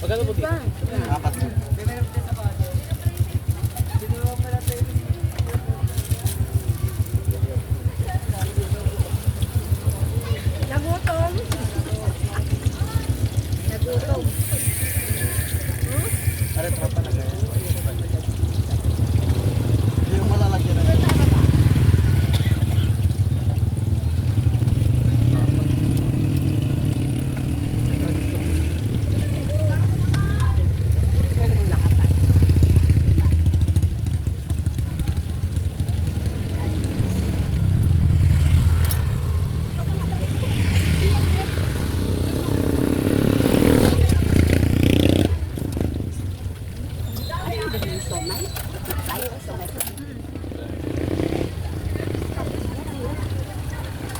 Magkano po dito? Apat. Nagutom. Nagutom. Are, tropa na kayo. Yung malalagyan na.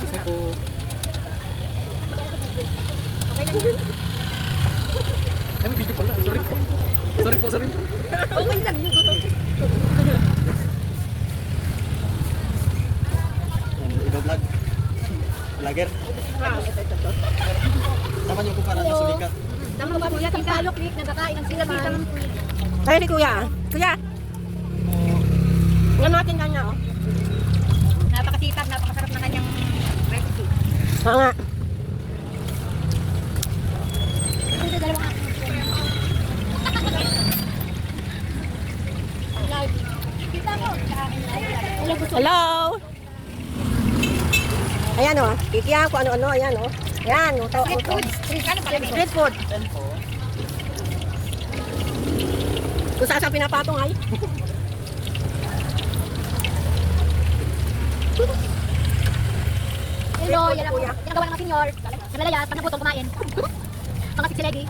Isa po. Ay, may video pala. Sorry po. Sorry po, sorry po. Okay lang yung gutom. Iba vlog. Vlogger. Sama niyo ko para sa sulikat. Tama ba kuya? Ang palok, Nick, nagkakain ng sila man. Kaya ni kuya. Kuya. Yan natin kanya, oh. Napakasipag, napakasarap na kanyang recipe. Oo nga. Ito dalawa. Kita mo. Hello. Ayan, oh. Kikiyan ko ano-ano. Ayan, oh. Ayan, oh. Street food. Street food. Kung saan sa pinapatong ay. Hello, yan ang gawa ng mga senior. Sa Malayas, pag nagutom kumain. Mga siksilegi.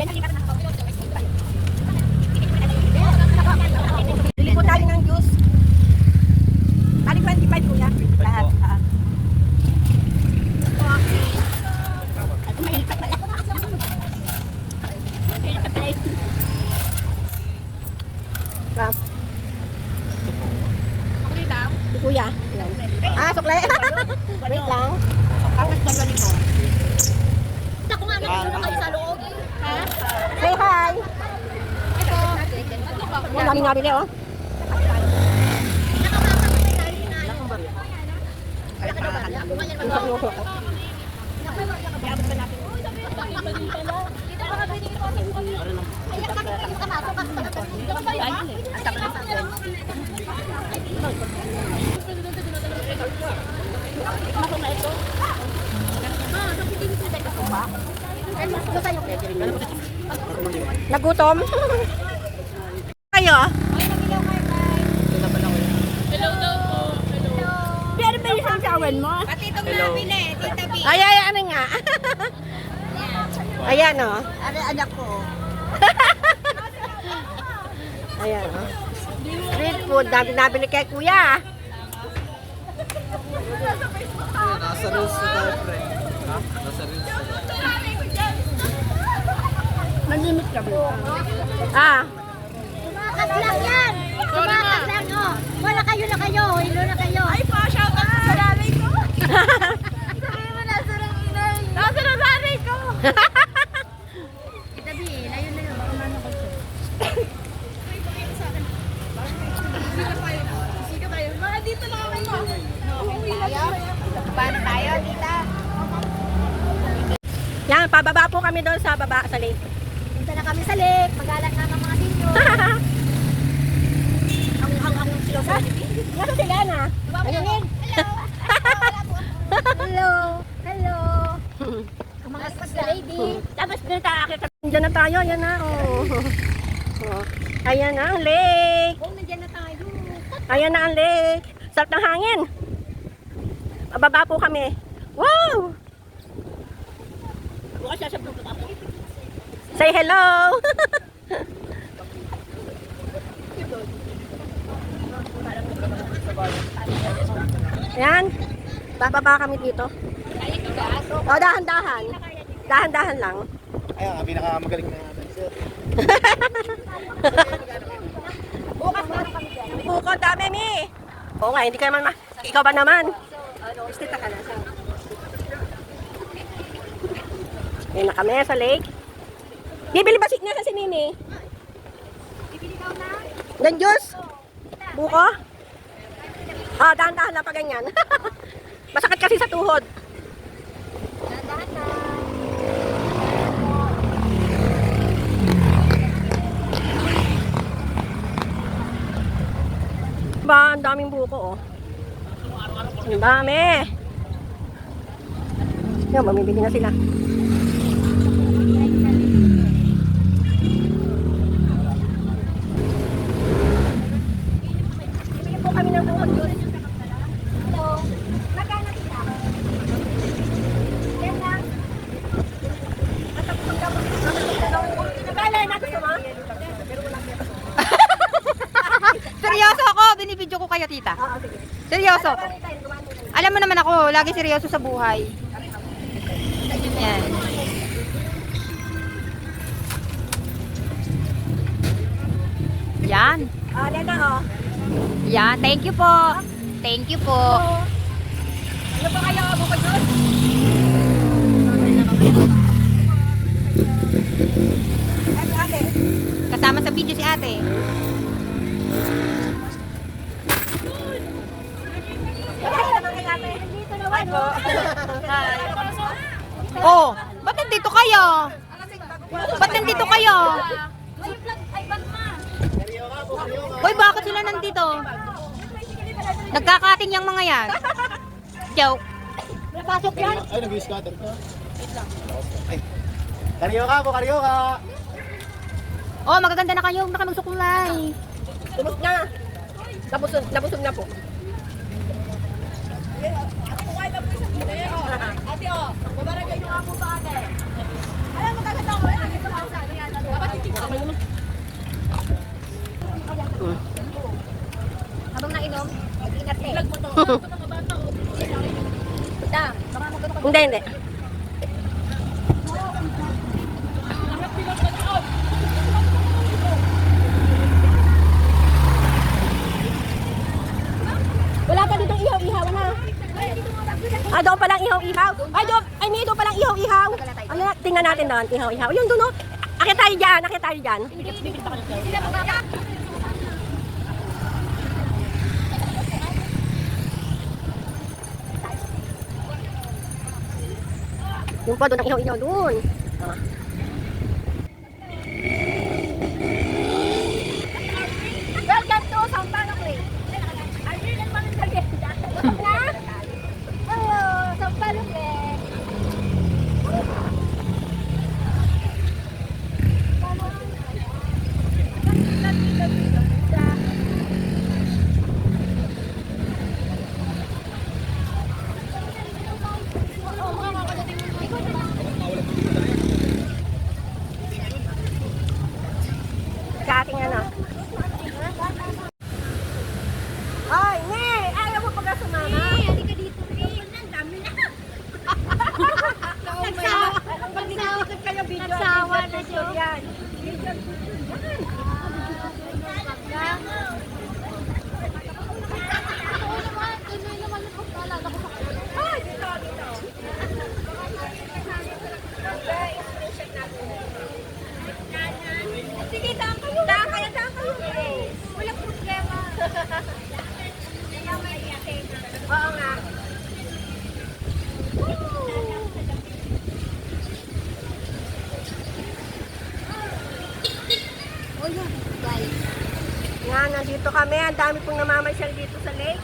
Yan ang lipat ng mga Bili po tayo ng juice. Tali 25 kuya. Lahat. Si kuya. Ah, sukle. Wait lang. Ito kung ano kayo sa loob. Ha? Say hi. Ito. Yan, dami nabili, oh. Nagutom? Kayo? Pero may isang sawan mo? Pati itong nabili, Tita B. Ay, ano nga? Ayan, oh. Ano anak ko? Ayan, oh. Street food, dami nabili kay kuya. Nasa reels na tayo, friend. Ha? Nasa reels na tayo. Nag-limit ka ba? Ah. Tumakas lang yan! Tumakas lang, oh! Wala kayo na kayo, hilo na kayo! Ay, pa-shout out sa nanay ko! Sabi mo, nasa ng inay! Nasa ng nanay ko! Kita B, layo na yun, baka mano ko siya. Sika tayo. Mga dito na kami mo. Paano tayo, tita? Yan, pababa po kami doon sa baba, sa lake. Punta na kami sa lake, mag-alat na ng mga sinyo. Ang silo sa Yan sila na. Ayun. Hello. Hello. Ang mga sa lady. Tapos dyan na tayo, yan na. Oh. Oh. Ayan na ang lake. Oh, nandiyan na tayo. Ayan na ang lake. Sarap ng hangin. Pababa po kami. Wow! Say hello! Ayan. Bababa kami dito. O, dahan-dahan. Dahan-dahan lang. Ay, ang pinakamagaling na dancer. Bukod dami, Mi. Oo nga, hindi ka naman ikaw ba naman? Istita ka na. Ayan na kami sa lake. Bibili ba na sa si Mimi? Dan juice? Buko? Ah, dahan-dahan lang pa ganyan. Masakit kasi sa tuhod. Ba, ang daming buko, oh. Ang dami. Yan, mamibili na sila. Bibili po kami ng buko juice. Magkano kita? Yan lang. Nabala natin sa mga. Seryoso ako, binibidyo ko kayo, tita. Oo, sige. Seryoso. Alam mo naman ako, lagi seryoso sa buhay. Yan. Yan. Ah, Lena, oh. Yan. Thank you po. Thank you po. Ano pa kayo, buko juice? Ano, ate? Kasama sa video si ate. Kaya naman kay ate. Dito naman, oh. Oh, ba't nandito kayo? Ba't nandito kayo? Hoy, bakit sila nandito? Nagkakating yung mga yan. Joke. Napasok yan. Ay, nag-scatter ka. Ay. Karyoka po, karyoka. Oh, magaganda na kayo. Huwag na kayo magsukulay. Tumus na. Nabusog na po. Ate, oh. Babaragay nyo nga po ba, ate? Alam mo, kaganda ko. Ito ka sa ano yan. Dapat titik ako yun. Habang nainom, mag-ingat eh. Hindi, hindi. Wala pa ditong ihaw-ihaw na. Ah, doon palang ihaw-ihaw. Ay, may doon palang ihaw-ihaw. Ano, tingnan natin doon, ihaw-ihaw. Yung doon, oh. Akit tayo dyan, akit tayo dyan. Yung pa doon, ang ihaw-ihaw doon. Ah. Welcome to Sampaloc Lake. Ayun ang mga sagenda. Hello, Sampaloc Lake. Sa ating ano. Ay, ne! Ayaw mo pag sumama? Halika dito, ang dami na. Pag-isip kayo video. Nagsawa na siya. Yan. Sige, daan kayo. Daan kayo. Walang problema. Oo nga. Oh, yeah. Guys. Yan, nandito kami. Ang dami pong namamasyal dito sa lake.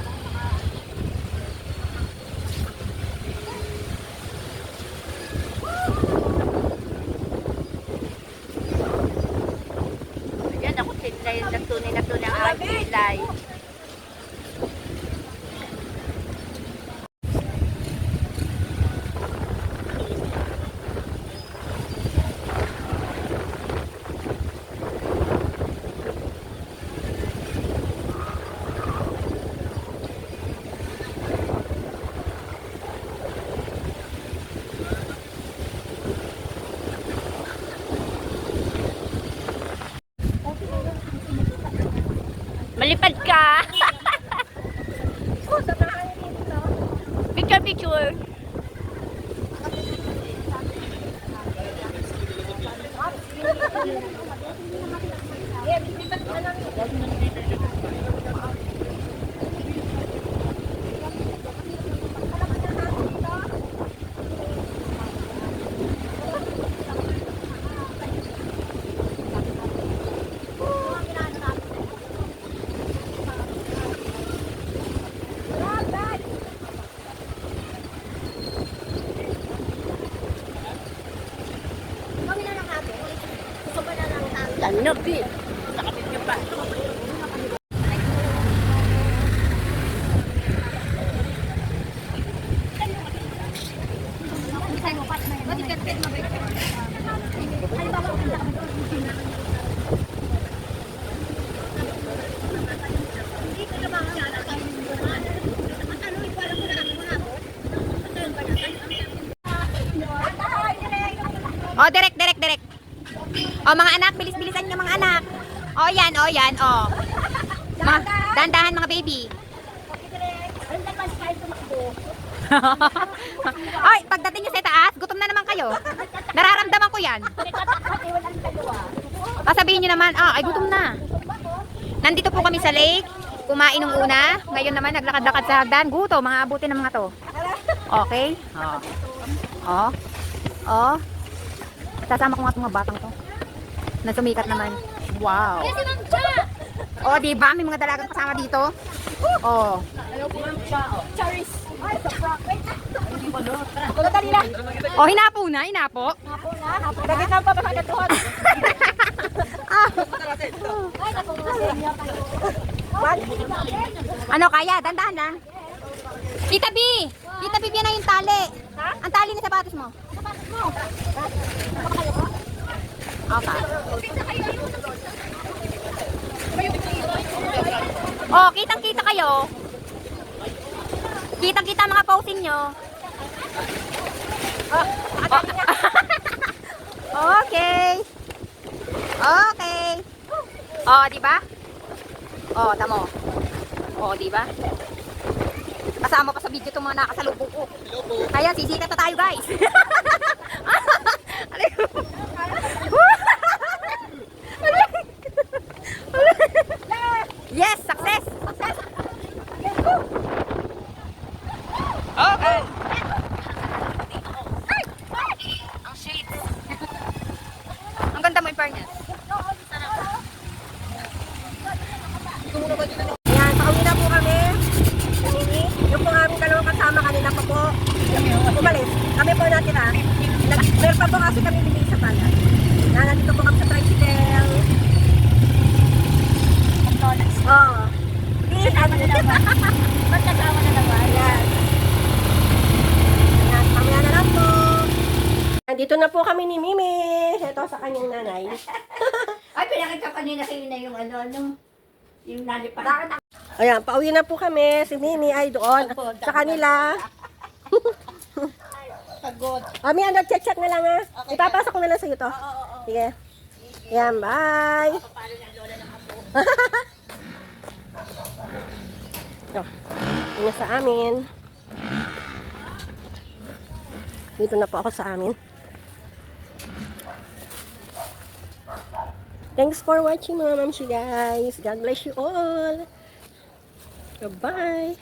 Yan, ako silay. Natunay ang aking silay. Malipad ka. Oh, sa tahan dito. Picture. Ano, Pete? Oh, direct. Oh, mga anak, bilis-bilisan niyo mga anak. Oh, yan. Mga, dahan-dahan mga baby. Ay, pagdating niyo sa taas, gutom na naman kayo. Nararamdaman ko yan. Sabihin niyo naman, ay gutom na. Nandito po kami sa lake. Kumain nung una. Ngayon naman, naglakad-lakad sa hagdan. Gutom, mga abutin ng mga to. Okay? Oh. Sasama ko nga itong mga batang to. Na sumikat naman. Wow. Oh, di ba? May mga dalagang kasama dito. Oh. Oh, hinapo na. Dagit na pa ba tuhod? Ano kaya? Dandahan lang. Tita B, yan na yung tali. Ang tali na sapatos mo. Okay. Oh, kitang-kita kayo. Kitang-kita mga posing nyo. Okay. Oh, di ba? Oh, tamo. Oh, di ba? Kasama pa sa video itong mga nakasalubong ko. Kaya sisikat na tayo, guys. Yes, success. Okay. Ang shades. Ang ganda mo in fairness. Ayan, pauwi na po kami. Yung po aming dalawang kasama kanina pa po. Umalis. Kami po natira. Meron pa po kasi kami bibig sa pala. Nandito po kami sa tricycle. Oo. Please, ano na naman? Magkasama na naman. Ayan. Ayan, mamaya na lang po. Nandito na po kami ni Mimi. Ito sa kanyang nanay. Ay, pinakita kanina kayo na yung yung nalipan. Ayan, pauwi na po kami. Si Mimi ay doon. Sa kanila. Pagod. Ami, check na lang ha. Ipapasok ko na lang sa iyo to. Sige. Ayan, bye. Ito. Yun sa amin. Dito na po ako sa amin. Thanks for watching mga mamsi guys. God bless you all. Bye-bye.